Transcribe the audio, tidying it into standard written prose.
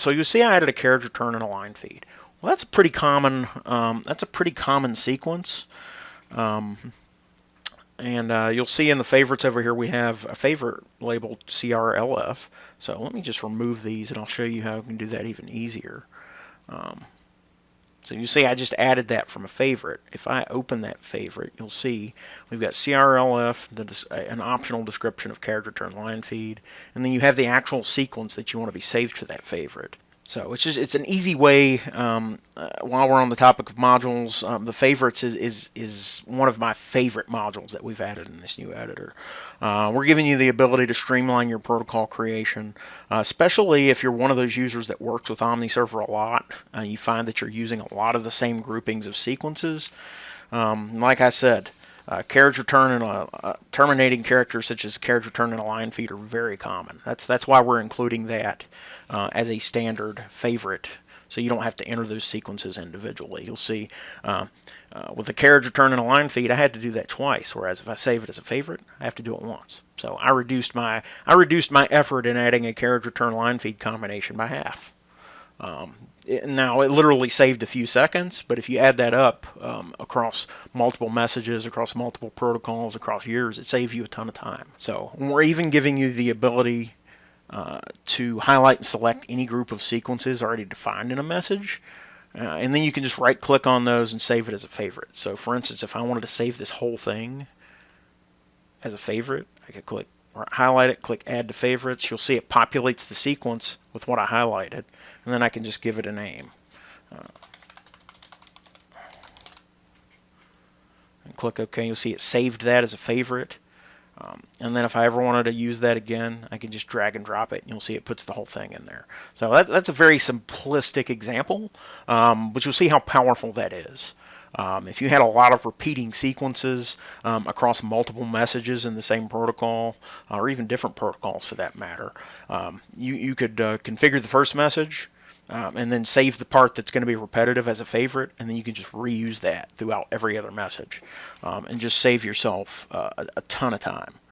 so you see I added a carriage return and a line feed. Well, that's a pretty common sequence. You'll see in the favorites over here we have a favorite labeled CRLF. So let me just remove these and I'll show you how I can do that even easier. So you see I just added that from a favorite. If I open that favorite, you'll see we've got CRLF, an optional description of carriage return line feed, and then you have the actual sequence that you want to be saved for that favorite. So it's an easy way. While we're on the topic of modules, the favorites is one of my favorite modules that we've added in this new editor. We're giving you the ability to streamline your protocol creation, especially if you're one of those users that works with OmniServer a lot. You find that you're using a lot of the same groupings of sequences. Like I said, carriage return and terminating characters such as carriage return and a line feed are very common. That's why we're including that as a standard favorite, so you don't have to enter those sequences individually. You'll see with a carriage return and a line feed, I had to do that twice, whereas if I save it as a favorite, I have to do it once. So I reduced my effort in adding a carriage return line feed combination by half. Now it literally saved a few seconds, but if you add that up across multiple messages, across multiple protocols, across years, it saves you a ton of time. So we're even giving you the ability to highlight and select any group of sequences already defined in a message, and then you can just right click on those and save it as a favorite. So for instance, if I wanted to save this whole thing as a favorite, I could click or highlight it, click add to favorites. You'll see it populates the sequence with what I highlighted, and then I can just give it a name. And click OK. You'll see it saved that as a favorite. And then if I ever wanted to use that again, I can just drag and drop it, and you'll see it puts the whole thing in there. So that's a very simplistic example, but you'll see how powerful that is. If you had a lot of repeating sequences across multiple messages in the same protocol, or even different protocols for that matter, you could configure the first message, and then save the part that's going to be repetitive as a favorite, and then you can just reuse that throughout every other message, and just save yourself a ton of time.